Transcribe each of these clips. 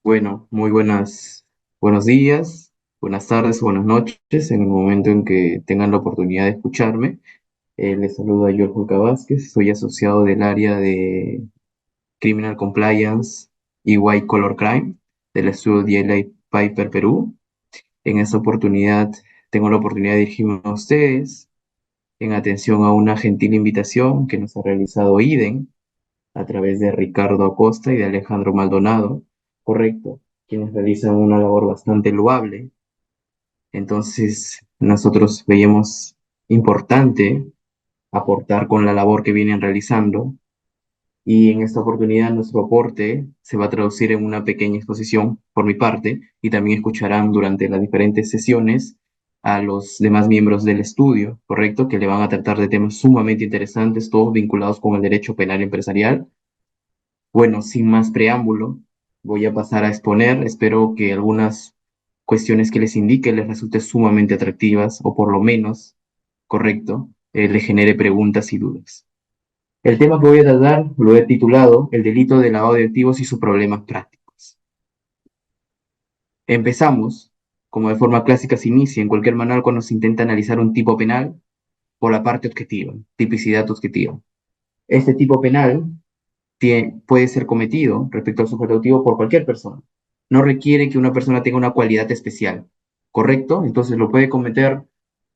Bueno, buenos días, buenas tardes o buenas noches en el momento en que tengan la oportunidad de escucharme. Les saluda Jorge Vázquez, soy asociado del área de Criminal Compliance y White Collar Crime del estudio DLA Piper Perú. En esta oportunidad tengo la oportunidad de dirigirme a ustedes en atención a una gentil invitación que nos ha realizado IDEN a través de Ricardo Acosta y de Alejandro Maldonado, correcto, quienes realizan una labor bastante loable. Entonces, nosotros veíamos importante aportar con la labor que vienen realizando y en esta oportunidad nuestro aporte se va a traducir en una pequeña exposición por mi parte y también escucharán durante las diferentes sesiones a los demás miembros del estudio, ¿correcto? Que le van a tratar de temas sumamente interesantes, todos vinculados con el derecho penal empresarial. Bueno, sin más preámbulo, voy a pasar a exponer. Espero que algunas cuestiones que les indique les resulten sumamente atractivas o por lo menos, correcto, le genere preguntas y dudas. El tema que voy a tratar lo he titulado El delito de lavado de activos y sus problemas prácticos. Empezamos, como de forma clásica se inicia en cualquier manual cuando se intenta analizar un tipo penal, por la parte objetiva, tipicidad objetiva. Este tipo penal puede ser cometido respecto al sujeto activo por cualquier persona. No requiere que una persona tenga una cualidad especial, ¿correcto? Entonces lo puede cometer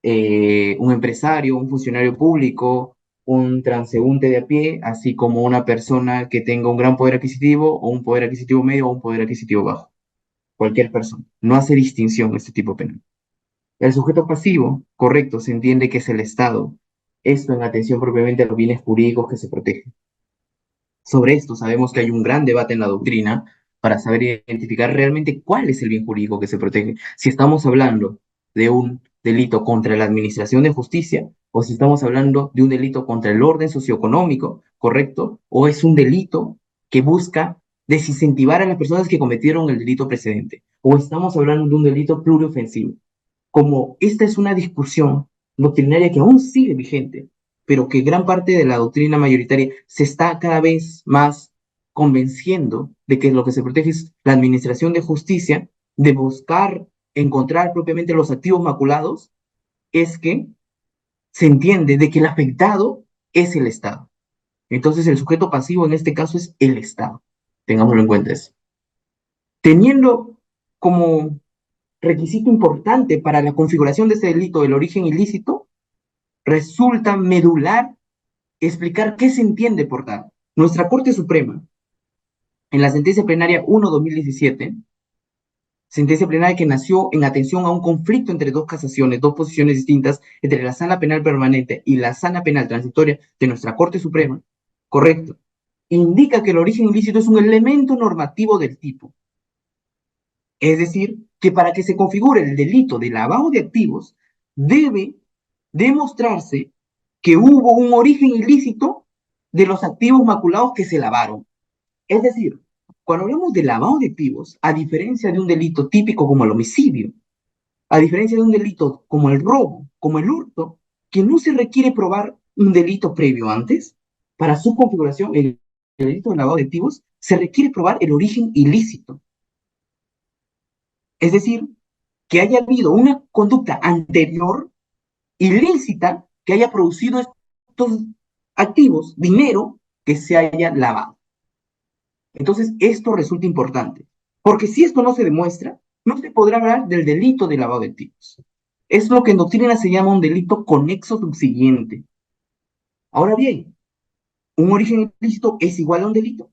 un empresario, un funcionario público, un transeúnte de a pie, así como una persona que tenga un gran poder adquisitivo o un poder adquisitivo medio o un poder adquisitivo bajo. Cualquier persona. No hace distinción este tipo penal. El sujeto pasivo, correcto, se entiende que es el Estado. Esto en atención propiamente a los bienes jurídicos que se protegen. Sobre esto sabemos que hay un gran debate en la doctrina para saber identificar realmente cuál es el bien jurídico que se protege. Si estamos hablando de un delito contra la administración de justicia o si estamos hablando de un delito contra el orden socioeconómico, ¿correcto? O es un delito que busca desincentivar a las personas que cometieron el delito precedente. O estamos hablando de un delito pluriofensivo. Como esta es una discusión doctrinaria que aún sigue vigente, pero que gran parte de la doctrina mayoritaria se está cada vez más convenciendo de que lo que se protege es la administración de justicia, de buscar encontrar propiamente los activos maculados, es que se entiende de que el afectado es el Estado. Entonces el sujeto pasivo en este caso es el Estado. Tengámoslo en cuenta eso. Teniendo como requisito importante para la configuración de este delito el origen ilícito, resulta medular explicar qué se entiende por tal. Nuestra Corte Suprema, en la sentencia plenaria 1-2017, sentencia plenaria que nació en atención a un conflicto entre dos casaciones, dos posiciones distintas entre la sala penal permanente y la sala penal transitoria de nuestra Corte Suprema, correcto, indica que el origen ilícito es un elemento normativo del tipo. Es decir, que para que se configure el delito de lavado de activos, debe demostrarse que hubo un origen ilícito de los activos maculados que se lavaron. Es decir, cuando hablamos de lavado de activos, a diferencia de un delito típico como el homicidio, a diferencia de un delito como el robo, como el hurto, que no se requiere probar un delito previo antes, para su configuración, el delito de lavado de activos, se requiere probar el origen ilícito. Es decir, que haya habido una conducta anterior ilícita que haya producido estos activos, dinero que se haya lavado. Entonces, esto resulta importante, porque si esto no se demuestra, no se podrá hablar del delito de lavado de activos. Es lo que en doctrina se llama un delito conexo subsiguiente. Ahora bien, ¿un origen ilícito es igual a un delito?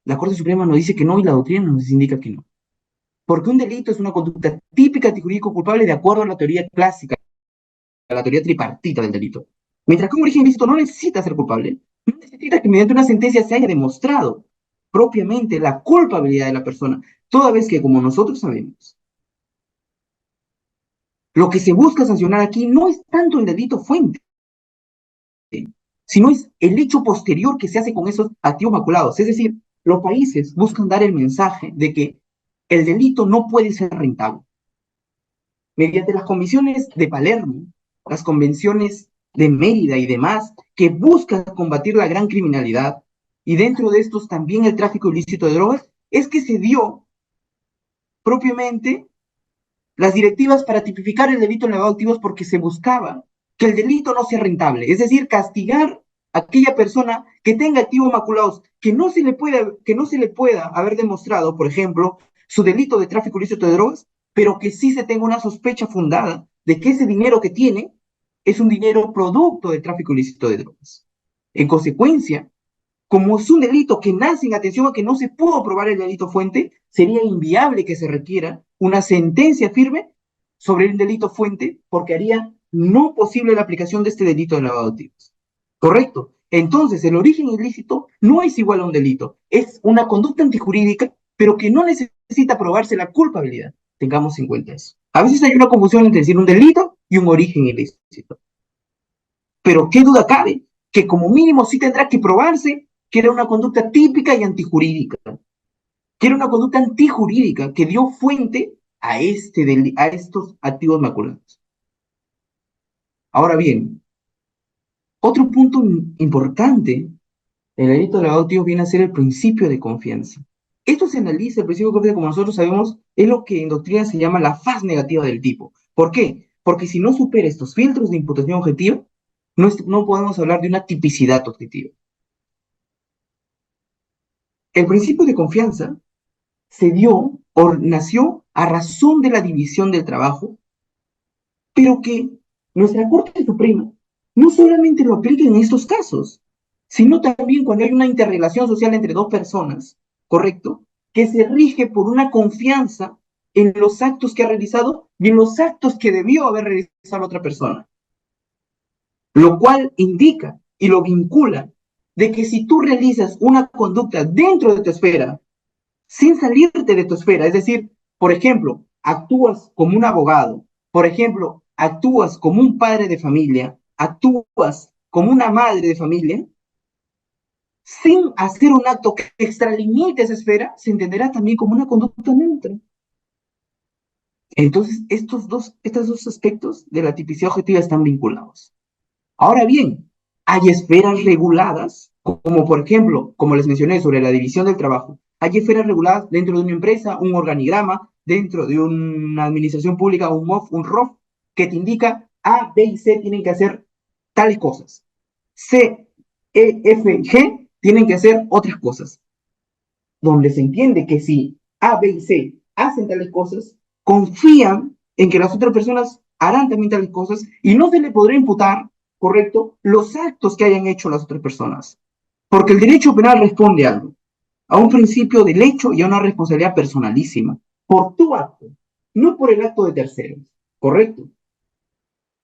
La Corte Suprema nos dice que no y la doctrina nos indica que no. Porque un delito es una conducta típica de jurídico culpable de acuerdo a la teoría clásica, a la teoría tripartita del delito. Mientras que un origen ilícito no necesita ser culpable, no necesita que mediante una sentencia se haya demostrado propiamente la culpabilidad de la persona, toda vez que, como nosotros sabemos, lo que se busca sancionar aquí no es tanto el delito fuente, sino es el hecho posterior que se hace con esos activos maculados. Es decir, los países buscan dar el mensaje de que el delito no puede ser rentable. Mediante las convenciones de Palermo, las convenciones de Mérida y demás, que buscan combatir la gran criminalidad, y dentro de estos también el tráfico ilícito de drogas, es que se dio propiamente las directivas para tipificar el delito en lavado de activos porque se buscaba que el delito no sea rentable, es decir, castigar a aquella persona que tenga activos maculados, que no se le pueda haber demostrado, por ejemplo, su delito de tráfico ilícito de drogas, pero que sí se tenga una sospecha fundada de que ese dinero que tiene es un dinero producto de tráfico ilícito de drogas. En consecuencia, como es un delito que nace en atención a que no se pudo probar el delito fuente, sería inviable que se requiera una sentencia firme sobre el delito fuente porque haría no posible la aplicación de este delito de lavado de activos. ¿Correcto? Entonces, el origen ilícito no es igual a un delito, es una conducta antijurídica, pero que no necesita probarse la culpabilidad. Tengamos en cuenta eso. A veces hay una confusión entre decir un delito y un origen ilícito. Pero qué duda cabe que como mínimo sí tendrá que probarse que era una conducta típica y antijurídica, que era una conducta antijurídica que dio fuente a estos activos maculados. Ahora bien, otro punto importante del delito de lavado de activos viene a ser el principio de confianza. Esto se analiza, el principio de confianza, como nosotros sabemos, es lo que en doctrina se llama la faz negativa del tipo. ¿Por qué? Porque si no supera estos filtros de imputación objetiva, no podemos hablar de una tipicidad objetiva. El principio de confianza se dio o nació a razón de la división del trabajo, pero que nuestra Corte Suprema no solamente lo aplica en estos casos, sino también cuando hay una interrelación social entre dos personas, ¿correcto? Que se rige por una confianza en los actos que ha realizado y en los actos que debió haber realizado la otra persona. Lo cual indica y lo vincula de que si tú realizas una conducta dentro de tu esfera sin salirte de tu esfera. Es decir, por ejemplo, actúas como un abogado, por ejemplo, actúas como un padre de familia, actúas como una madre de familia, sin hacer un acto que extralimite esa esfera, se entenderá también como una conducta neutra. Entonces, estos dos aspectos de la tipicidad objetiva están vinculados. Ahora bien, hay esferas reguladas, como por ejemplo, como les mencioné sobre la división del trabajo, hay esferas reguladas dentro de una empresa, un organigrama, dentro de una administración pública, un MOF, un ROF, que te indica A, B y C tienen que hacer tales cosas. C, E, F, G tienen que hacer otras cosas. Donde se entiende que si A, B y C hacen tales cosas, confían en que las otras personas harán también tales cosas y no se le podrá imputar, correcto, los actos que hayan hecho las otras personas. Porque el derecho penal responde a algo, a un principio del hecho y a una responsabilidad personalísima, por tu acto, no por el acto de terceros, correcto.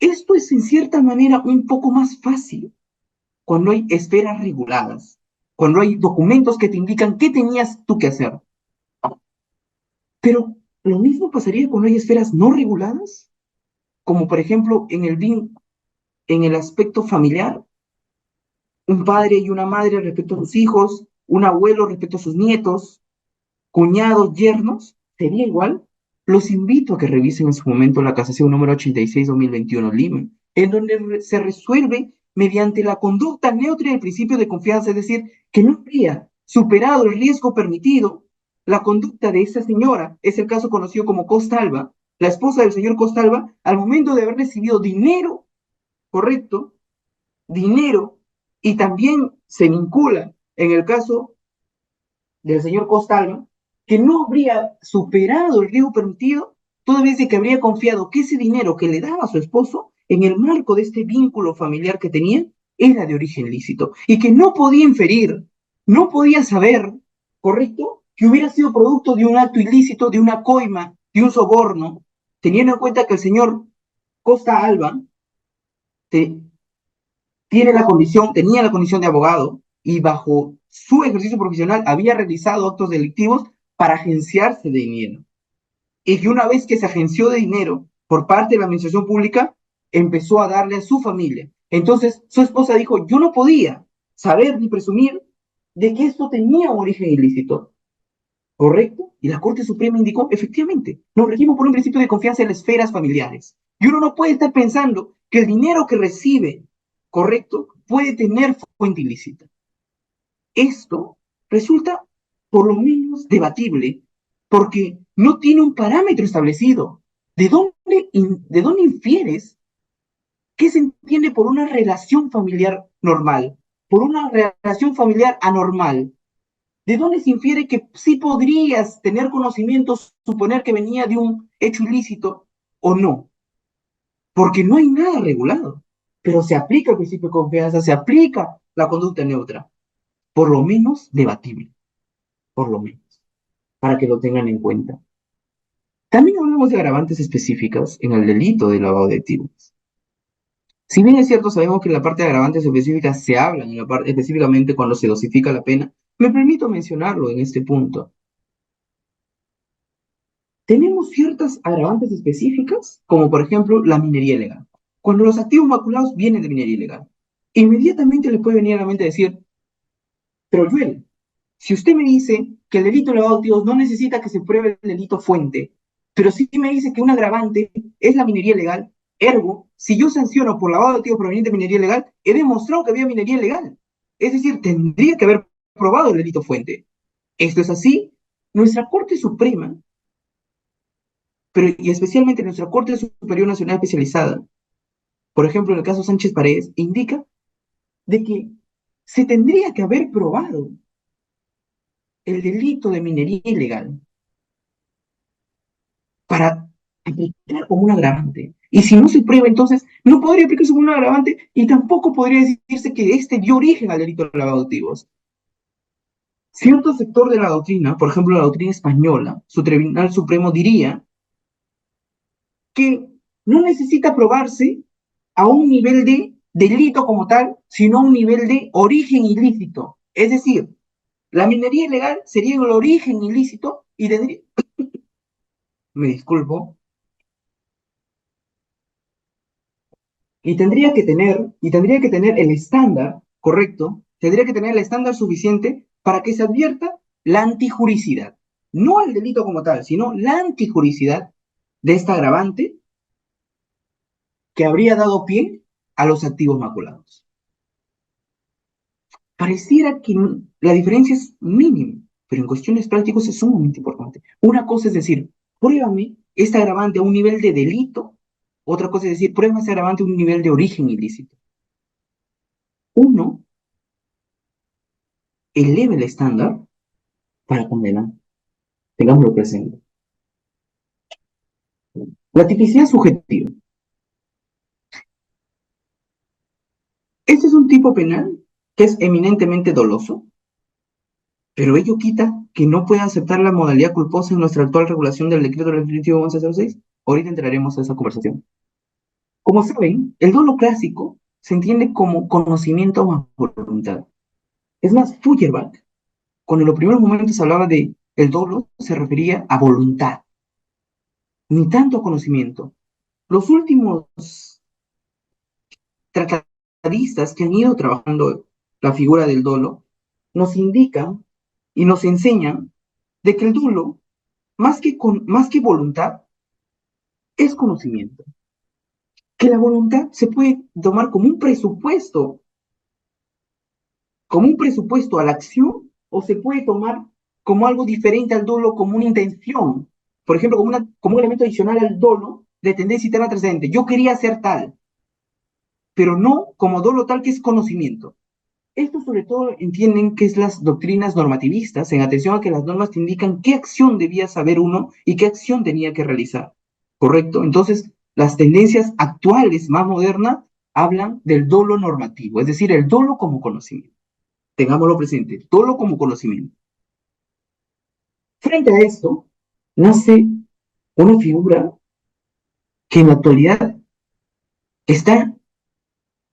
Esto es en cierta manera un poco más fácil cuando hay esferas reguladas, cuando hay documentos que te indican qué tenías tú que hacer. Pero lo mismo pasaría cuando hay esferas no reguladas, como por ejemplo en el aspecto familiar, un padre y una madre respecto a sus hijos, un abuelo respecto a sus nietos, cuñados, yernos, ¿sería igual? Los invito a que revisen en su momento la casación número 86-2021 Lima, en donde se resuelve mediante la conducta neutra del principio de confianza, es decir, que no habría superado el riesgo permitido la conducta de esa señora, es el caso conocido como Costalba, la esposa del señor Costalba, al momento de haber recibido dinero, correcto, dinero, y también se vincula en el caso del señor Costalba, que no habría superado el riesgo permitido, toda vez de que habría confiado que ese dinero que le daba a su esposo, en el marco de este vínculo familiar que tenía, era de origen lícito, y que no podía inferir, no podía saber, ¿correcto?, que hubiera sido producto de un acto ilícito, de una coima, de un soborno, teniendo en cuenta que el señor Costa Alba te, tenía la condición de abogado y bajo su ejercicio profesional había realizado actos delictivos para agenciarse de dinero. Y que una vez que se agenció de dinero por parte de la administración pública, empezó a darle a su familia. Entonces su esposa dijo, yo no podía saber ni presumir de que esto tenía un origen ilícito. ¿Correcto? Y la Corte Suprema indicó, efectivamente, nos regimos por un principio de confianza en las esferas familiares. Y uno no puede estar pensando que el dinero que recibe, ¿correcto?, puede tener fuente ilícita. Esto resulta por lo menos debatible, porque no tiene un parámetro establecido. ¿De dónde infieres qué se entiende por una relación familiar normal, por una relación familiar anormal? ¿De dónde se infiere que sí podrías tener conocimientos, suponer que venía de un hecho ilícito o no? Porque no hay nada regulado, pero se aplica el principio de confianza, se aplica la conducta neutra, por lo menos debatible, por lo menos, para que lo tengan en cuenta. También hablamos de agravantes específicas en el delito de lavado de activos. Si bien es cierto, sabemos que en la parte de agravantes específicas se hablan en la parte, específicamente cuando se dosifica la pena, me permito mencionarlo en este punto. Tenemos ciertas agravantes específicas, como por ejemplo la minería ilegal. Cuando los activos maculados vienen de minería ilegal, inmediatamente les puede venir a la mente decir, pero Joel, si usted me dice que el delito de lavado de activos no necesita que se pruebe el delito fuente, pero sí me dice que un agravante es la minería ilegal, ergo, si yo sanciono por lavado de activos proveniente de minería ilegal, he demostrado que había minería ilegal. Es decir, tendría que haber probado el delito fuente. Esto es así. Nuestra Corte Suprema, pero y especialmente nuestra Corte Superior Nacional Especializada, por ejemplo, en el caso Sánchez Paredes, indica de que se tendría que haber probado el delito de minería ilegal para aplicar como un agravante. Y si no se prueba, entonces no podría aplicarse como un agravante y tampoco podría decirse que este dio origen al delito de lavado de activos. Cierto sector de la doctrina, por ejemplo la doctrina española, su Tribunal Supremo diría que no necesita probarse a un nivel de delito como tal, sino a un nivel de origen ilícito. Es decir, la minería ilegal sería el origen ilícito y tendría, me disculpo, y tendría que tener el estándar correcto, tendría que tener el estándar suficiente para que se advierta la antijuricidad. No el delito como tal, sino la antijuricidad de esta agravante que habría dado pie a los activos maculados. Pareciera que la diferencia es mínima, pero en cuestiones prácticas es sumamente importante. Una cosa es decir, pruébame este agravante a un nivel de delito, otra cosa es decir, pruébame este agravante a un nivel de origen ilícito. Uno eleva el estándar para condenar. Tengámoslo presente. La tipicidad subjetiva. Este es un tipo penal que es eminentemente doloso, pero ello quita que no pueda aceptar la modalidad culposa en nuestra actual regulación del decreto legislativo 1106. Ahorita entraremos a esa conversación. Como saben, el dolo clásico se entiende como conocimiento más voluntad. Es más, Feuerbach, cuando en los primeros momentos hablaba de el dolo, se refería a voluntad, ni tanto a conocimiento. Los últimos tratadistas que han ido trabajando la figura del dolo nos indican y nos enseñan de que el dolo, más que voluntad, es conocimiento. Que la voluntad se puede tomar como un presupuesto a la acción, o se puede tomar como algo diferente al dolo, como una intención. Por ejemplo, como un elemento adicional al dolo de tendencia interna trascendente. Yo quería hacer tal, pero no como dolo tal que es conocimiento. Esto sobre todo entienden que es las doctrinas normativistas, en atención a que las normas te indican qué acción debía saber uno y qué acción tenía que realizar. ¿Correcto? Entonces, las tendencias actuales, más modernas, hablan del dolo normativo, es decir, el dolo como conocimiento. Tengámoslo presente, dolo como conocimiento. Frente a esto, nace una figura que en la actualidad está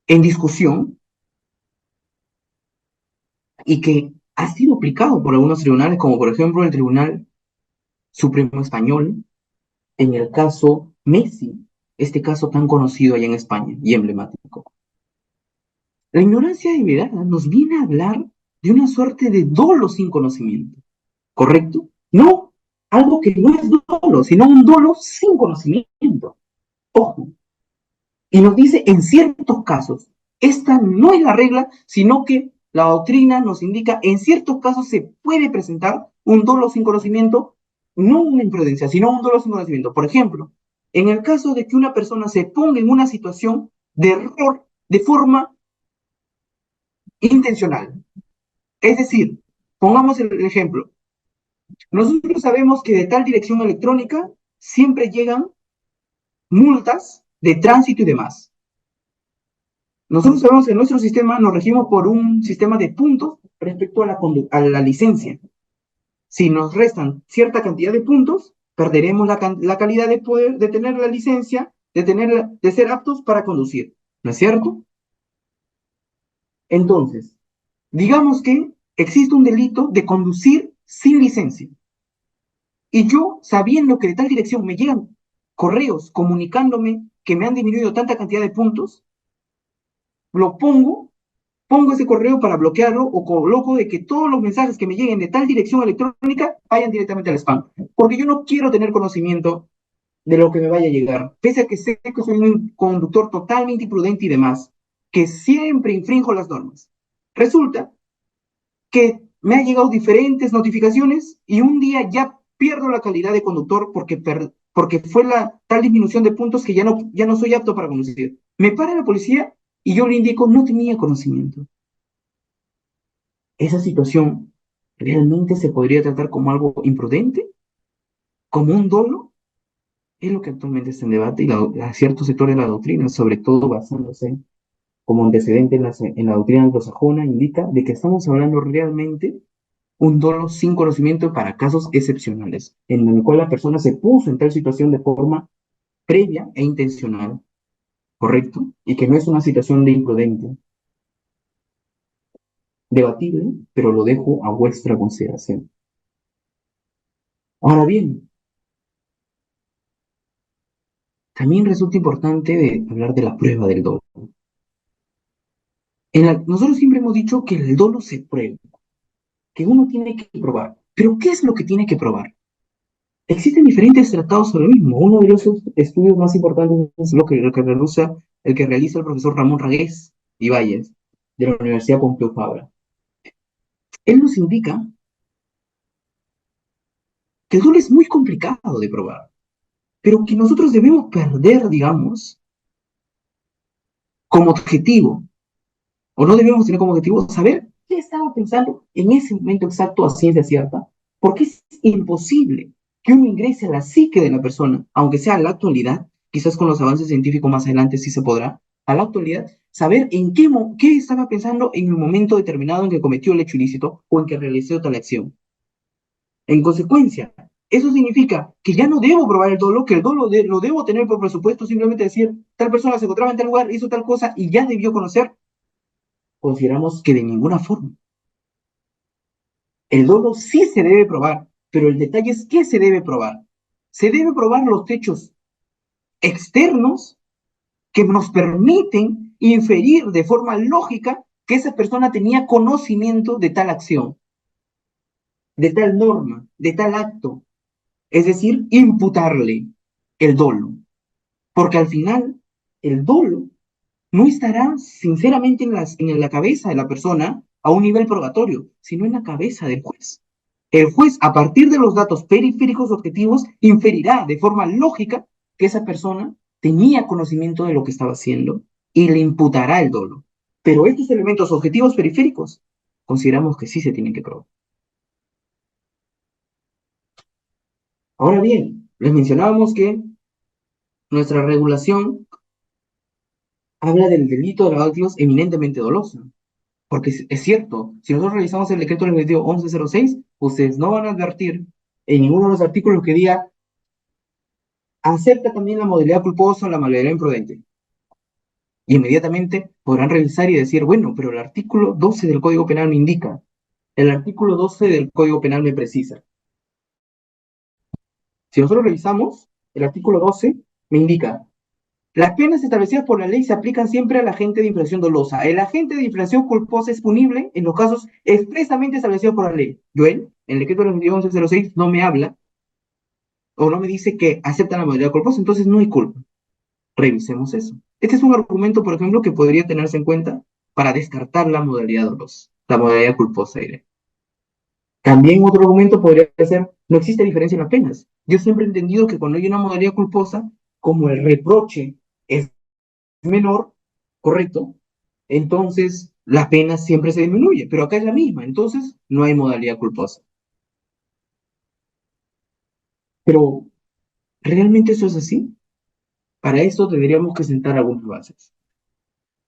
en discusión y que ha sido aplicado por algunos tribunales, como por ejemplo el Tribunal Supremo Español, en el caso Messi, este caso tan conocido allá en España y emblemático. La ignorancia deliberada nos viene a hablar de una suerte de dolo sin conocimiento, ¿correcto? No algo que no es dolo, sino un dolo sin conocimiento. Ojo. Y nos dice en ciertos casos, esta no es la regla, sino que La doctrina nos indica, en ciertos casos se puede presentar un dolo sin conocimiento, no una imprudencia, sino un dolo sin conocimiento. Por ejemplo, en el caso de que una persona se ponga en una situación de error de forma intencional. Es decir, pongamos el ejemplo. Nosotros sabemos que de tal dirección electrónica siempre llegan multas de tránsito y demás. Nosotros sabemos que en nuestro sistema nos regimos por un sistema de puntos respecto a la licencia. Si nos restan cierta cantidad de puntos, perderemos la calidad de poder de tener la licencia, de ser aptos para conducir. ¿No es cierto? Entonces, digamos que existe un delito de conducir sin licencia. Y yo, sabiendo que de tal dirección me llegan correos comunicándome que me han disminuido tanta cantidad de puntos, lo pongo ese correo para bloquearlo o coloco de que todos los mensajes que me lleguen de tal dirección electrónica vayan directamente al spam. Porque yo no quiero tener conocimiento de lo que me vaya a llegar, pese a que sé que soy un conductor totalmente imprudente y demás, que siempre infrinjo las normas. Resulta que me han llegado diferentes notificaciones y un día ya pierdo la calidad de conductor porque fue la tal disminución de puntos que ya no soy apto para conducir. Me para la policía y yo le indico, no tenía conocimiento. Esa situación realmente se podría tratar como algo imprudente, como un dolo, es lo que actualmente está en debate y a ciertos sectores de la doctrina, sobre todo basándose como antecedente en la doctrina anglosajona, indica de que estamos hablando realmente un dolo sin conocimiento para casos excepcionales, en el cual la persona se puso en tal situación de forma previa e intencional, ¿correcto? Y que no es una situación de imprudente. Debatible, pero lo dejo a vuestra consideración. Ahora bien, también resulta importante hablar de la prueba del dolo. Nosotros siempre hemos dicho que el dolo se prueba, que uno tiene que probar. Pero ¿qué es lo que tiene que probar? Existen diferentes tratados sobre lo mismo. Uno de los estudios más importantes es el que realiza el profesor Ramón Ragués Ibáñez, de la Universidad Pompeu Fabra. Él nos indica que el dolo es muy complicado de probar, pero que nosotros debemos perder, digamos, como objetivo, o no debemos tener como objetivo saber qué estaba pensando en ese momento exacto a ciencia cierta, porque es imposible que uno ingrese a la psique de la persona, aunque sea a la actualidad, quizás con los avances científicos más adelante sí se podrá, a la actualidad, saber en qué estaba pensando en el momento determinado en que cometió el hecho ilícito o en que realizó tal acción. En consecuencia, eso significa que ya no debo probar el dolo, que el dolo lo debo tener por presupuesto, simplemente decir, tal persona se encontraba en tal lugar, hizo tal cosa y ya debió conocer. Consideramos que de ninguna forma. El dolo sí se debe probar, pero el detalle es qué se debe probar. Se debe probar los hechos externos que nos permiten inferir de forma lógica que esa persona tenía conocimiento de tal acción, de tal norma, de tal acto. Es decir, imputarle el dolo. Porque al final, el dolo no estará sinceramente en la cabeza de la persona a un nivel probatorio, sino en la cabeza del juez. El juez, a partir de los datos periféricos objetivos, inferirá de forma lógica que esa persona tenía conocimiento de lo que estaba haciendo y le imputará el dolo. Pero estos elementos objetivos periféricos consideramos que sí se tienen que probar. Ahora bien, les mencionábamos que nuestra regulación habla del delito de lavado de activos eminentemente doloso. Porque es cierto, si nosotros revisamos el decreto legislativo 1106, ustedes no van a advertir en ninguno de los artículos que diga acepta también la modalidad culposa o la modalidad imprudente. Y inmediatamente podrán revisar y decir, bueno, pero el artículo 12 del Código Penal me indica, el artículo 12 del Código Penal me precisa. Si nosotros revisamos, el artículo 12 me indica, las penas establecidas por la ley se aplican siempre al agente de infracción dolosa. El agente de infracción culposa es punible en los casos expresamente establecidos por la ley. Joel, en el decreto legislativo 1106 no me habla o no me dice que acepta la modalidad culposa, entonces no hay culpa. Revisemos eso. Este es un argumento, por ejemplo, que podría tenerse en cuenta para descartar la modalidad dolosa. la modalidad culposa, diré. También otro argumento podría ser, no existe diferencia en las penas. Yo siempre he entendido que cuando hay una modalidad culposa, como el reproche es menor, correcto, entonces la pena siempre se disminuye, pero acá es la misma, entonces no hay modalidad culposa. Pero, ¿realmente eso es así? Para esto tendríamos que sentar algunas bases.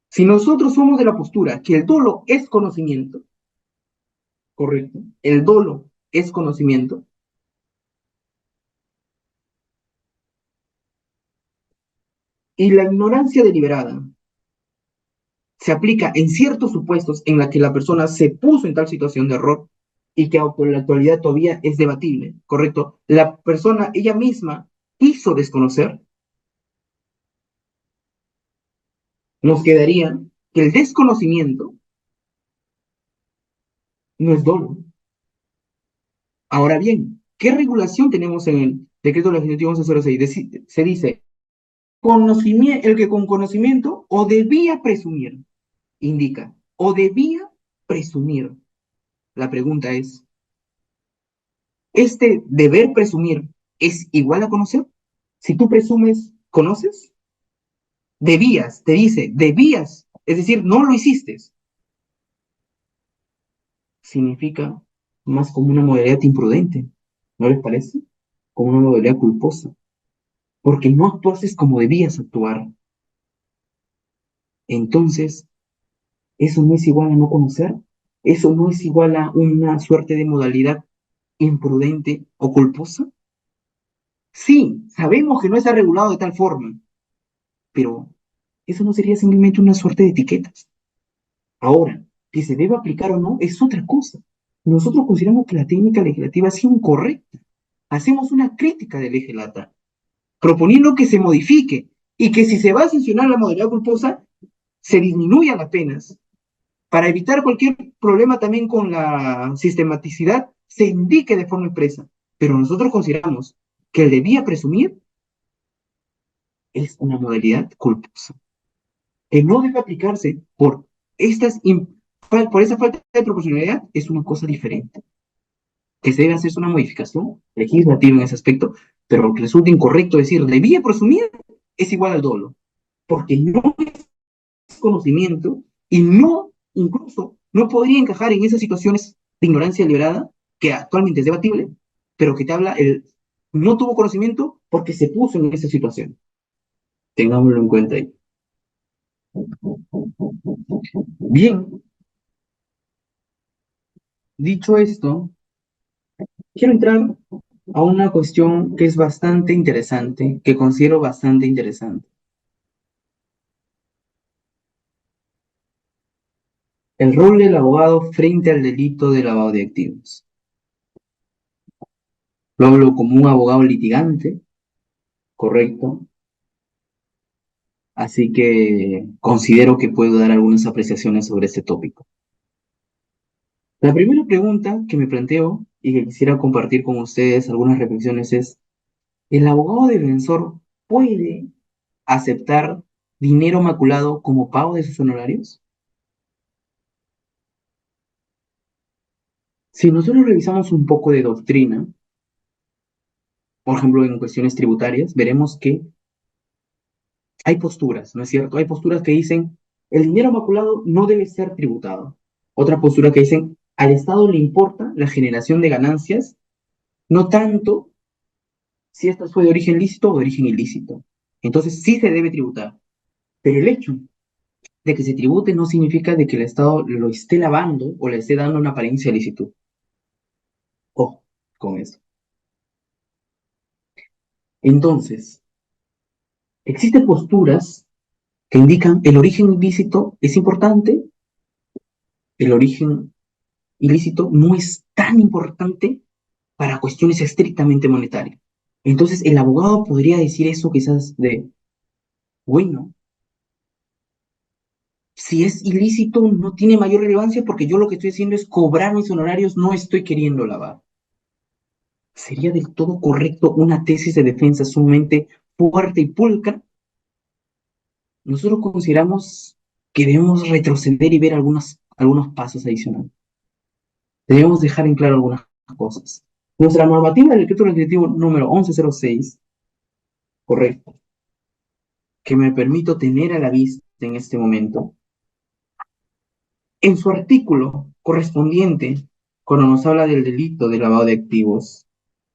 Si nosotros somos de la postura que el dolo es conocimiento, correcto, el dolo es conocimiento, y la ignorancia deliberada se aplica en ciertos supuestos en la que la persona se puso en tal situación de error y que en la actualidad todavía es debatible, ¿correcto? La persona ella misma quiso desconocer, nos quedaría que el desconocimiento no es dolo. Ahora bien, ¿qué regulación tenemos en el decreto legislativo 1106? Se dice, el que con conocimiento o debía presumir, indica, o debía presumir. La pregunta es, ¿este deber presumir es igual a conocer? Si tú presumes, ¿conoces? Debías, te dice, debías, es decir, no lo hiciste. Significa más como una modalidad imprudente, ¿no les parece? Como una modalidad culposa, porque no actuaste como debías actuar. Entonces, ¿eso no es igual a no conocer? ¿Eso no es igual a una suerte de modalidad imprudente o culposa? Sí, sabemos que no está regulado de tal forma, pero eso no sería simplemente una suerte de etiquetas. Ahora, que se deba aplicar o no es otra cosa. Nosotros consideramos que la técnica legislativa ha sido incorrecta. Hacemos una crítica de ley lata, proponiendo que se modifique y que si se va a sancionar la modalidad culposa, se disminuyan las penas. Para evitar cualquier problema también con la sistematicidad, se indique de forma expresa. Pero nosotros consideramos que el debía presumir es una modalidad culposa, que no debe aplicarse estas, por esa falta de proporcionalidad, es una cosa diferente. Que se debe hacerse una modificación legislativa en ese aspecto, pero lo que resulta incorrecto decir debía presumir es igual al dolo, porque no es conocimiento y no, incluso, no podría encajar en esas situaciones de ignorancia deliberada, que actualmente es debatible, pero que te habla el no tuvo conocimiento porque se puso en esa situación. Tengámoslo en cuenta ahí. Bien, dicho esto, quiero entrar a una cuestión que es bastante interesante, que considero bastante interesante. El rol del abogado frente al delito de lavado de activos. Lo hablo como un abogado litigante, correcto, así que considero que puedo dar algunas apreciaciones sobre este tópico. La primera pregunta que me planteo y que quisiera compartir con ustedes algunas reflexiones es, ¿el abogado defensor puede aceptar dinero maculado como pago de sus honorarios? Si nosotros revisamos un poco de doctrina, por ejemplo, en cuestiones tributarias, veremos que hay posturas, ¿no es cierto? Hay posturas que dicen, el dinero maculado no debe ser tributado. Otra postura que dicen, al Estado le importa la generación de ganancias, no tanto si esta fue de origen lícito o de origen ilícito. Entonces sí se debe tributar. Pero el hecho de que se tribute no significa de que el Estado lo esté lavando o le esté dando una apariencia de licitud. Ojo con eso. Entonces, existen posturas que indican el origen ilícito es importante, el origen ilícito no es tan importante para cuestiones estrictamente monetarias. Entonces, el abogado podría decir eso quizás de, bueno, si es ilícito no tiene mayor relevancia porque yo lo que estoy haciendo es cobrar mis honorarios, no estoy queriendo lavar. ¿Sería del todo correcto una tesis de defensa sumamente fuerte y pulcra? Nosotros consideramos que debemos retroceder y ver algunas algunos pasos adicionales. Debemos dejar en claro algunas cosas. Nuestra normativa del decreto legislativo número 1106, correcto, que me permito tener a la vista en este momento, en su artículo correspondiente, cuando nos habla del delito de lavado de activos,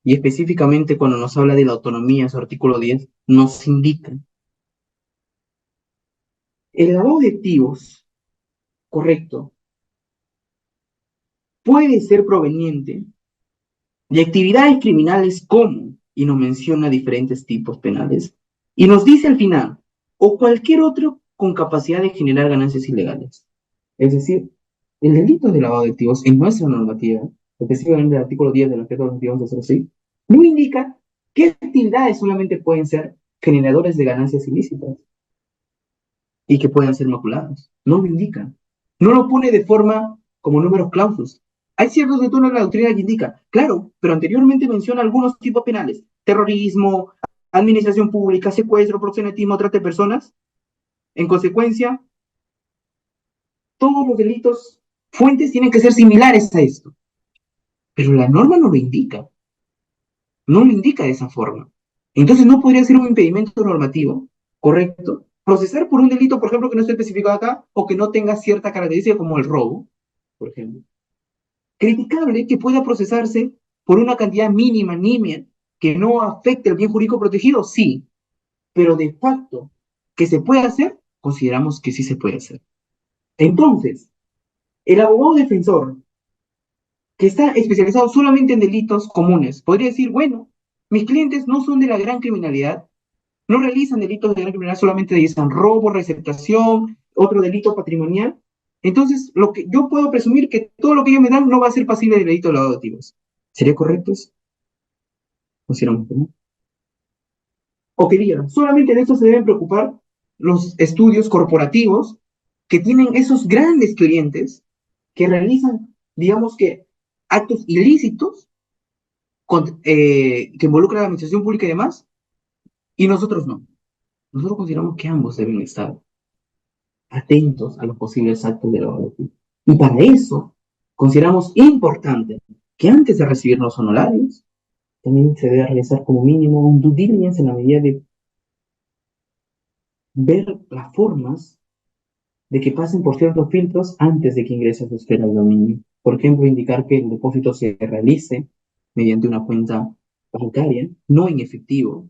y específicamente cuando nos habla de la autonomía, su artículo 10, nos indica el lavado de activos, correcto, puede ser proveniente de actividades criminales como, y nos menciona diferentes tipos penales, y nos dice al final, o cualquier otro con capacidad de generar ganancias ilegales. Es decir, el delito de lavado de activos en nuestra normativa, específicamente el artículo 10 del decreto 2206, no indica qué actividades solamente pueden ser generadores de ganancias ilícitas y que puedan ser maculados. No lo indica. No lo pone de forma como números clausus. Hay ciertos detalles en la doctrina que indica, claro, pero anteriormente menciona algunos tipos penales: terrorismo, administración pública, secuestro, proxenetismo, trata de personas. En consecuencia, todos los delitos fuentes tienen que ser similares a esto. Pero la norma no lo indica. No lo indica de esa forma. Entonces no podría ser un impedimento normativo, ¿correcto? Procesar por un delito, por ejemplo, que no esté especificado acá o que no tenga cierta característica como el robo, por ejemplo. Criticable que pueda procesarse por una cantidad mínima, nimia, que no afecte el bien jurídico protegido, sí, pero de facto que se puede hacer, consideramos que sí se puede hacer. Entonces, el abogado defensor que está especializado solamente en delitos comunes podría decir, bueno, mis clientes no son de la gran criminalidad, no realizan delitos de gran criminalidad, solamente realizan robo, receptación, otro delito patrimonial. Entonces, lo que yo puedo presumir que todo lo que ellos me dan no va a ser pasible de delito de lavado de activos. ¿Sería correcto eso? Consideramos que no. O que digan, solamente de eso se deben preocupar los estudios corporativos que tienen esos grandes clientes que realizan, digamos que, actos ilícitos que involucran a la administración pública y demás, y nosotros no. Nosotros consideramos que ambos deben estar atentos a los posibles actos de lavado de activos. Y para eso consideramos importante que antes de recibir los honorarios, también se debe realizar como mínimo un due diligence en la medida de ver las formas de que pasen por ciertos filtros antes de que ingrese a su esfera de dominio. Por ejemplo, indicar que el depósito se realice mediante una cuenta bancaria, no en efectivo,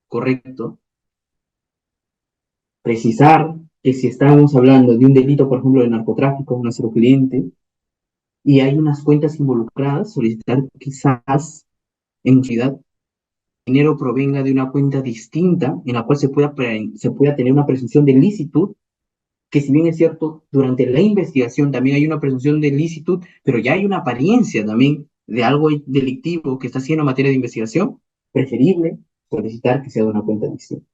correcto. Precisar que si estamos hablando de un delito, por ejemplo, de narcotráfico, nuestro cliente, y hay unas cuentas involucradas, solicitar quizás en ciudad dinero provenga de una cuenta distinta en la cual se pueda tener una presunción de licitud, que si bien es cierto, durante la investigación también hay una presunción de licitud, pero ya hay una apariencia también de algo delictivo que está haciendo en materia de investigación, preferible solicitar que sea de una cuenta distinta.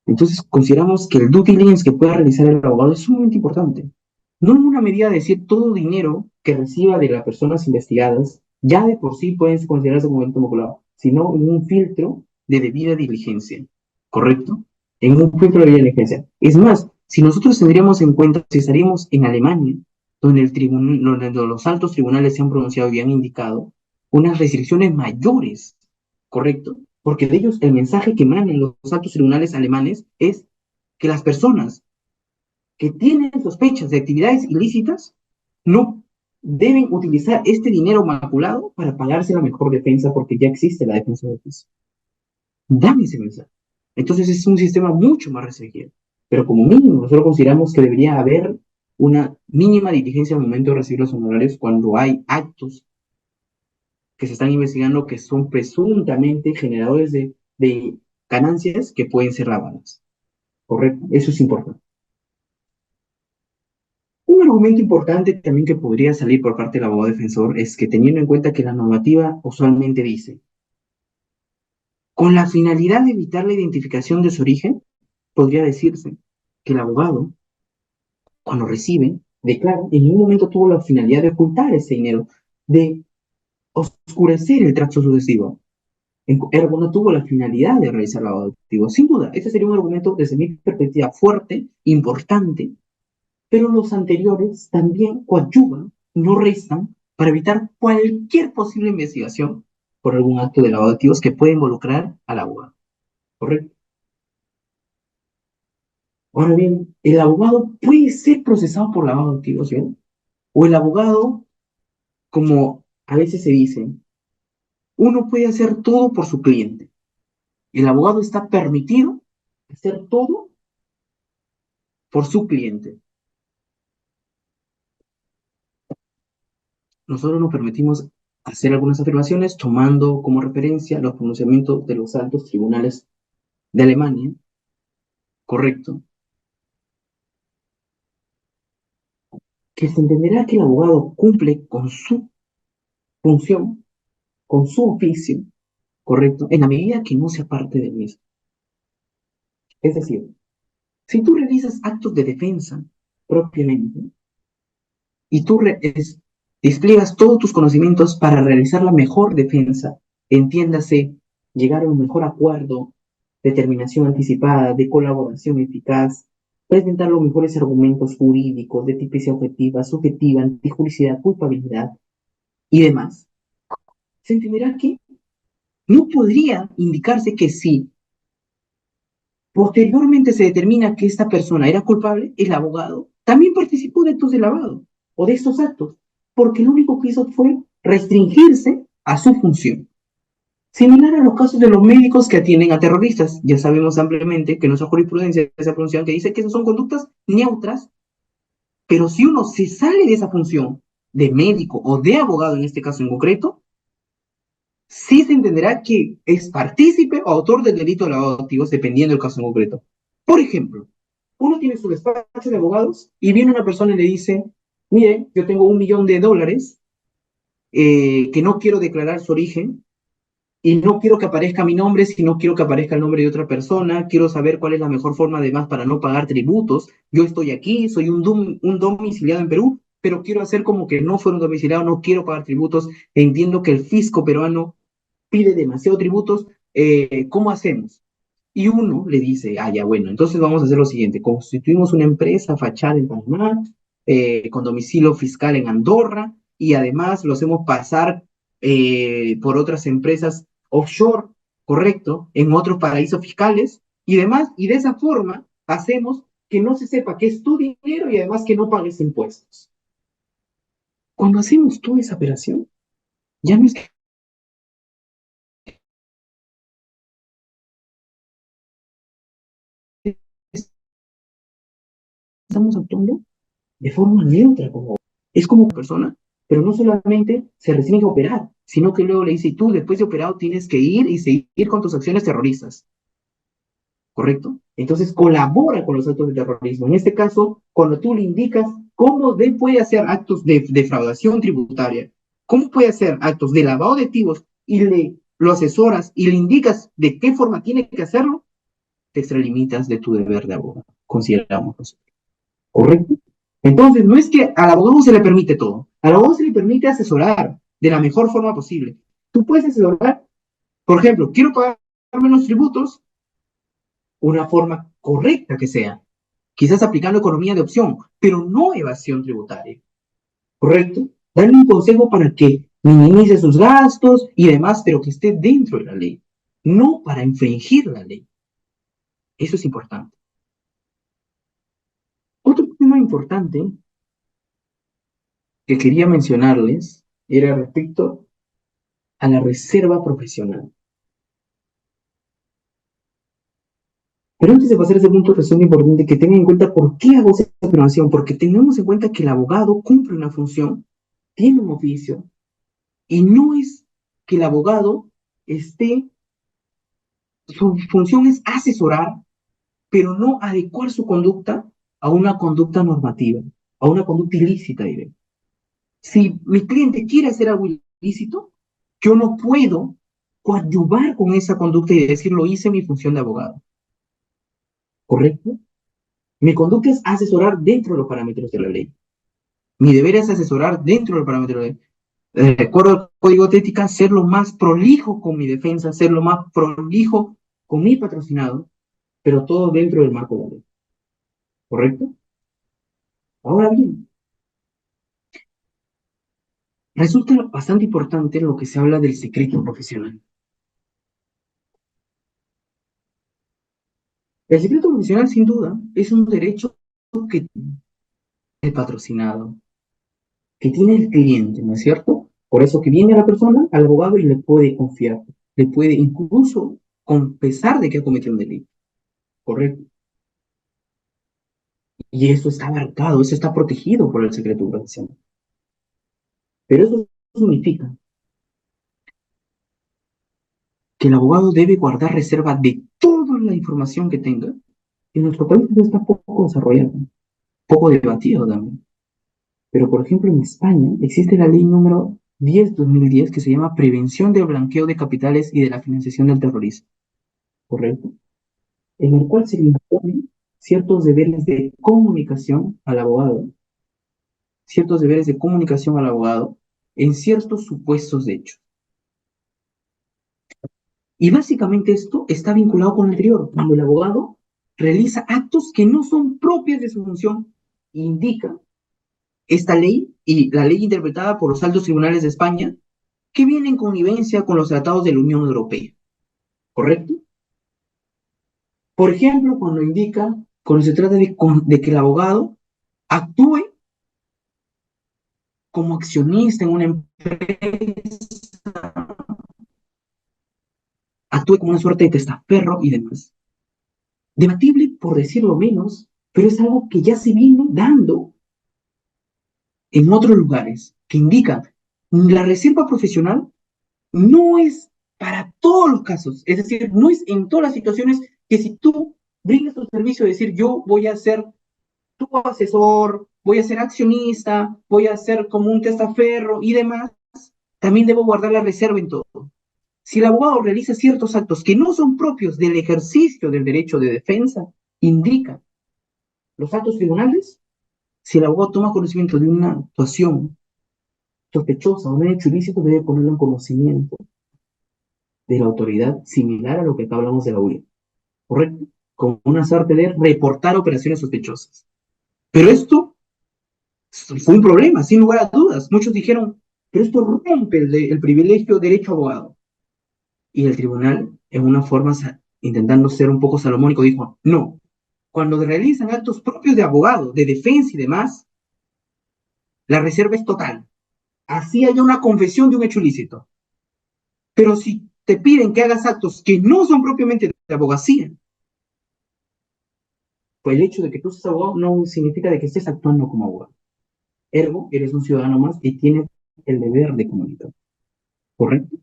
Entonces, consideramos que el due diligence que pueda realizar el abogado es sumamente importante. No en una medida de decir todo dinero que reciba de las personas investigadas ya de por sí pueden considerarse como delito maculado, sino en un filtro de debida diligencia, ¿correcto? En un filtro de debida diligencia. Es más, si nosotros tendríamos en cuenta, si estaríamos en Alemania, donde, donde los altos tribunales se han pronunciado y han indicado unas restricciones mayores, ¿correcto? Porque de ellos el mensaje que emanan los altos tribunales alemanes es que las personas que tienen sospechas de actividades ilícitas no deben utilizar este dinero maculado para pagarse la mejor defensa porque ya existe la defensa de oficio. Dame ese mensaje. Entonces es un sistema mucho más restringido. Pero como mínimo, nosotros consideramos que debería haber una mínima diligencia al momento de recibir los honorarios cuando hay actos que se están investigando que son presuntamente generadores de ganancias que pueden ser lavadas. ¿Correcto? Eso es importante. Un argumento importante también que podría salir por parte del abogado defensor es que teniendo en cuenta que la normativa usualmente dice, con la finalidad de evitar la identificación de su origen, podría decirse que el abogado, cuando recibe, declara, en ningún momento tuvo la finalidad de ocultar ese dinero, de oscurecer el tracto sucesivo. Ergo no tuvo la finalidad de realizar lavado de activos. Sin duda, ese sería un argumento desde mi perspectiva fuerte, importante, pero los anteriores también coadyuvan, no restan, para evitar cualquier posible investigación por algún acto de lavado de activos que pueda involucrar al abogado. ¿Correcto? Ahora bien, ¿el abogado puede ser procesado por lavado de activos, ¿sí? O el abogado, como a veces se dice, uno puede hacer todo por su cliente. El abogado está permitido hacer todo por su cliente. Nosotros nos permitimos hacer algunas afirmaciones tomando como referencia los pronunciamientos de los altos tribunales de Alemania, correcto, que se entenderá que el abogado cumple con su función, con su oficio, correcto, en la medida que no sea parte del mismo. Es decir, si tú realizas actos de defensa propiamente y tú despliegas todos tus conocimientos para realizar la mejor defensa, entiéndase, llegar a un mejor acuerdo, determinación anticipada, de colaboración eficaz, presentar los mejores argumentos jurídicos de tipicidad objetiva, subjetiva, antijuricidad, culpabilidad y demás, se entenderá que no podría indicarse que si posteriormente se determina que esta persona era culpable, el abogado también participó de actos de lavado o de estos actos, porque lo único que hizo fue restringirse a su función. Similar a los casos de los médicos que atienden a terroristas. Ya sabemos ampliamente que nuestra jurisprudencia se ha pronunciado que dice que esas son conductas neutras, pero si uno se sale de esa función de médico o de abogado en este caso en concreto, sí se entenderá que es partícipe o autor del delito de lavado de activos, dependiendo del caso en concreto. Por ejemplo, uno tiene su despacho de abogados y viene una persona y le dice, mire, yo tengo $1.000.000 que no quiero declarar su origen y no quiero que aparezca mi nombre, sino quiero que aparezca el nombre de otra persona, quiero saber cuál es la mejor forma además para no pagar tributos. Yo estoy aquí, soy un domiciliado en Perú, pero quiero hacer como que no fuera un domiciliado, no quiero pagar tributos. Entiendo que el fisco peruano pide demasiados tributos, ¿cómo hacemos? Y uno le dice, ah, ya, bueno, entonces vamos a hacer lo siguiente, constituimos una empresa fachada en Panamá, con domicilio fiscal en Andorra, y además lo hacemos pasar por otras empresas offshore, correcto, en otros paraísos fiscales, y demás, y de esa forma hacemos que no se sepa que es tu dinero y además que no pagues impuestos. Cuando hacemos toda esa operación, ya no estamos actuando de forma neutra, como es como persona, pero no solamente se restringe a operar, sino que luego le dice, y tú después de operado tienes que ir y seguir con tus acciones terroristas, ¿correcto? Entonces colabora con los actos de terrorismo. En este caso, cuando tú le indicas cómo puede hacer actos de defraudación tributaria, cómo puede hacer actos de lavado de activos y lo asesoras y le indicas de qué forma tiene que hacerlo, te extralimitas de tu deber de abogado, consideramos nosotros. ¿Correcto? Entonces, no es que al abogado se le permite todo. Al abogado se le permite asesorar de la mejor forma posible. Tú puedes asesorar, por ejemplo, quiero pagar menos tributos, una forma correcta que sea. Quizás aplicando economía de opción, pero no evasión tributaria. ¿Correcto? Darle un consejo para que minimice sus gastos y demás, pero que esté dentro de la ley. No para infringir la ley. Eso es importante. Otro tema importante que quería mencionarles era respecto a la reserva profesional. Pero antes de pasar a ese punto, resulta importante que tengan en cuenta por qué hago esa afirmación, porque tenemos en cuenta que el abogado cumple una función, tiene un oficio, y no es que el abogado esté, su función es asesorar, pero no adecuar su conducta a una conducta normativa, a una conducta ilícita, diré. Si mi cliente quiere hacer algo ilícito, yo no puedo coadyuvar con esa conducta y decir, lo hice en mi función de abogado. ¿Correcto? Mi conducta es asesorar dentro de los parámetros de la ley. Mi deber es asesorar dentro de los parámetros de la ley. De acuerdo al código de ética, ser lo más prolijo con mi defensa, ser lo más prolijo con mi patrocinado, pero todo dentro del marco de la ley. ¿Correcto? Ahora bien, resulta bastante importante lo que se habla del secreto profesional. El secreto profesional, sin duda, es un derecho que es patrocinado, que tiene el cliente, ¿no es cierto? Por eso que viene la persona al abogado y le puede confiar, le puede incluso confesar de que ha cometido un delito, ¿correcto? Y eso está abarcado, eso está protegido por el secreto profesional. Pero eso significa que el abogado debe guardar reserva de toda la información que tenga. En nuestro país eso está poco desarrollado, poco debatido también. Pero, por ejemplo, en España existe la ley número 10/2010 que se llama Prevención del Blanqueo de Capitales y de la Financiación del Terrorismo, ¿correcto? En el cual se le imponen ciertos deberes de comunicación al abogado, ciertos deberes de comunicación al abogado en ciertos supuestos de hecho. Y básicamente esto está vinculado con lo anterior, cuando el abogado realiza actos que no son propios de su función, indica esta ley y la ley interpretada por los altos tribunales de España que viene en connivencia con los tratados de la Unión Europea, ¿correcto? Por ejemplo, cuando indica, cuando se trata de que el abogado actúe como accionista en una empresa, actúe como una suerte de testaferro y demás. Debatible, por decirlo menos, pero es algo que ya se viene dando en otros lugares, que indica la reserva profesional no es para todos los casos, es decir, no es en todas las situaciones que si tú brindas tu servicio, decir yo voy a ser tu asesor, voy a ser accionista, voy a ser como un testaferro y demás, también debo guardar la reserva en todo. Si el abogado realiza ciertos actos que no son propios del ejercicio del derecho de defensa, indica los actos tribunales, si el abogado toma conocimiento de una actuación sospechosa o un hecho ilícito, debe ponerlo en conocimiento de la autoridad, similar a lo que acá hablamos de la UIA, ¿correcto? Como una suerte de reportar operaciones sospechosas. Pero esto fue un problema, sin lugar a dudas. Muchos dijeron, pero esto rompe el privilegio derecho a abogado. Y el tribunal, en una forma intentando ser un poco salomónico, dijo, no, cuando realizan actos propios de abogado, de defensa y demás, la reserva es total. Así haya una confesión de un hecho ilícito. Pero si te piden que hagas actos que no son propiamente de abogacía, pues el hecho de que tú seas abogado no significa de que estés actuando como abogado. Ergo, eres un ciudadano más y tienes el deber de comunicar, ¿correcto?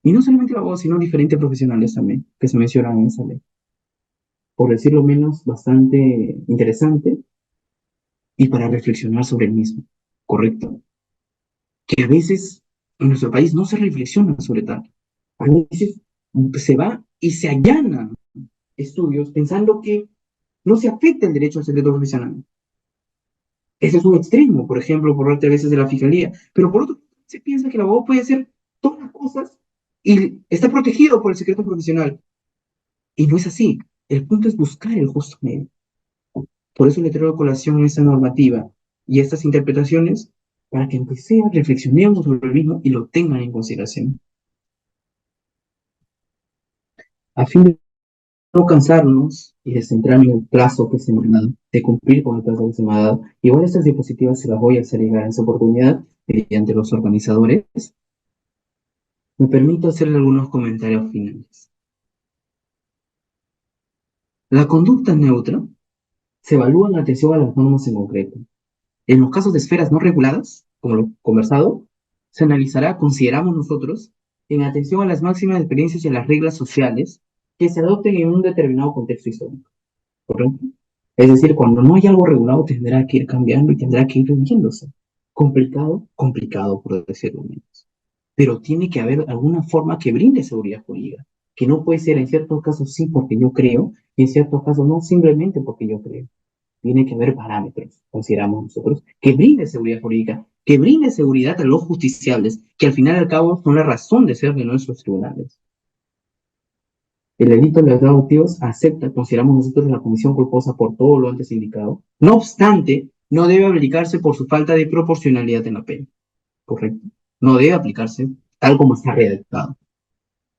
Y no solamente el abogado, sino diferentes profesionales también, que se mencionan en esa ley. Por decirlo menos, bastante interesante y para reflexionar sobre el mismo, ¿correcto? Que a veces en nuestro país no se reflexiona sobre tal. A veces se va y se allanan estudios pensando que no se afecta el derecho al secreto profesional. Ese es un extremo, por ejemplo, por parte a veces de la fiscalía. Pero por otro, se piensa que el abogado puede hacer todas las cosas y está protegido por el secreto profesional. Y no es así. El punto es buscar el justo medio. Por eso le traigo a colación esta normativa y estas interpretaciones para que empecemos, reflexionemos sobre el mismo y lo tengan en consideración. A fin de no cansarnos y de centrarnos en el plazo que se me ha dado, de cumplir con el plazo que se me ha dado, igual estas diapositivas se las voy a hacer llegar en esa oportunidad mediante los organizadores. Me permito hacerle algunos comentarios finales. La conducta neutra se evalúa en atención a las normas en concreto. En los casos de esferas no reguladas, como lo conversado, se analizará, consideramos nosotros, en atención a las máximas experiencias y a las reglas sociales que se adopten en un determinado contexto histórico. ¿Correcto? Es decir, cuando no hay algo regulado, tendrá que ir cambiando y tendrá que ir viéndose. Complicado, complicado, por decirlo menos. Pero tiene que haber alguna forma que brinde seguridad jurídica, que no puede ser en ciertos casos sí porque yo creo, y en ciertos casos no simplemente porque yo creo. Tiene que haber parámetros, consideramos nosotros, que brinde seguridad jurídica, que brinde seguridad a los justiciables, que al final y al cabo son la razón de ser de nuestros tribunales. El delito de los adoptivos acepta, consideramos nosotros, la comisión culposa por todo lo antes indicado. No obstante, no debe aplicarse por su falta de proporcionalidad en la pena, ¿correcto? No debe aplicarse tal como está redactado.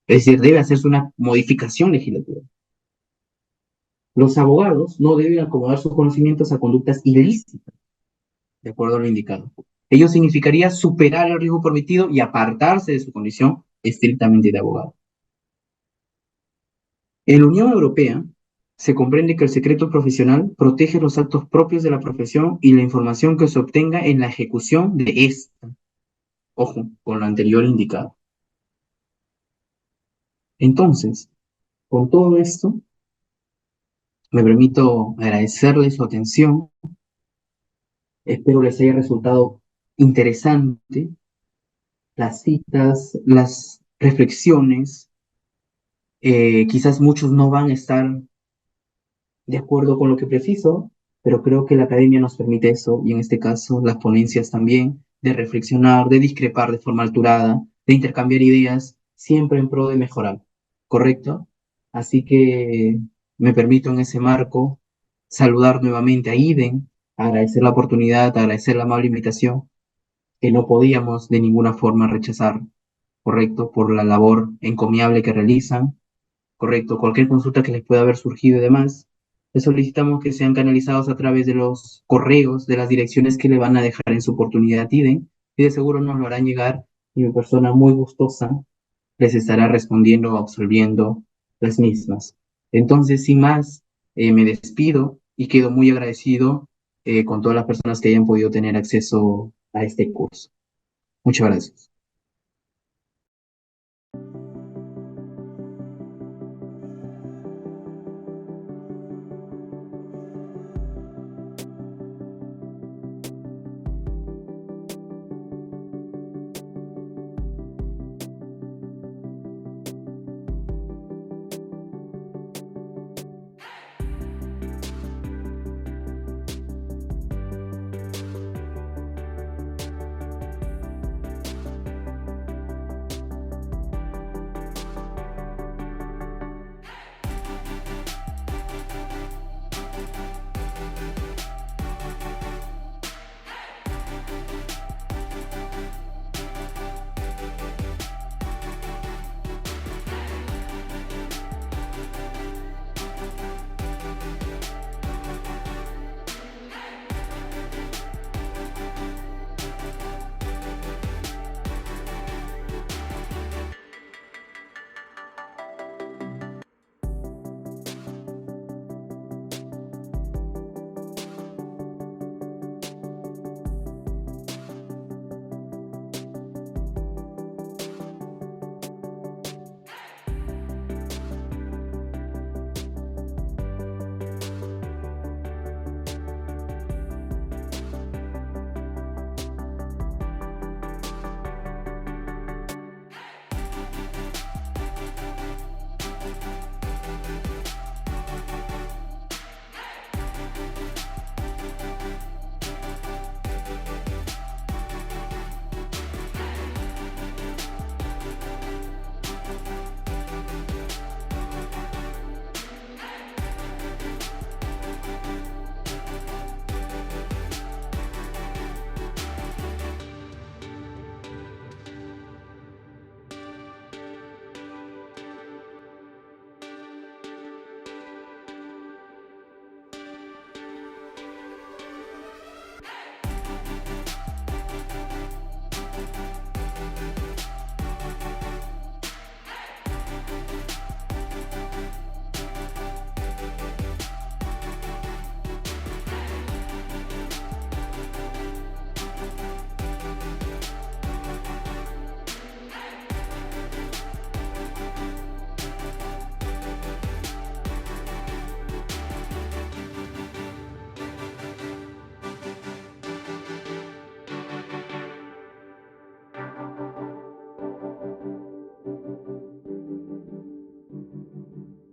Es decir, debe hacerse una modificación legislativa. Los abogados no deben acomodar sus conocimientos a conductas ilícitas, de acuerdo a lo indicado. Ello significaría superar el riesgo permitido y apartarse de su condición estrictamente de abogado. En la Unión Europea se comprende que el secreto profesional protege los actos propios de la profesión y la información que se obtenga en la ejecución de esta. Ojo, con lo anterior indicado. Entonces, con todo esto, me permito agradecerles su atención. Espero les haya resultado interesante las citas, las reflexiones. Quizás muchos no van a estar de acuerdo con lo que preciso, pero creo que la academia nos permite eso, y en este caso las ponencias también, de reflexionar, de discrepar de forma alturada, de intercambiar ideas, siempre en pro de mejorar, ¿correcto? Así que me permito en ese marco saludar nuevamente a Iden, agradecer la oportunidad, agradecer la amable invitación, que no podíamos de ninguna forma rechazar, ¿correcto? Por la labor encomiable que realizan, correcto, cualquier consulta que les pueda haber surgido y demás, les solicitamos que sean canalizados a través de los correos, de las direcciones que le van a dejar en su oportunidad IDEN, y de seguro nos lo harán llegar y mi persona muy gustosa les estará respondiendo o absolviendo las mismas. Entonces, sin más, me despido y quedo muy agradecido con todas las personas que hayan podido tener acceso a este curso. Muchas gracias.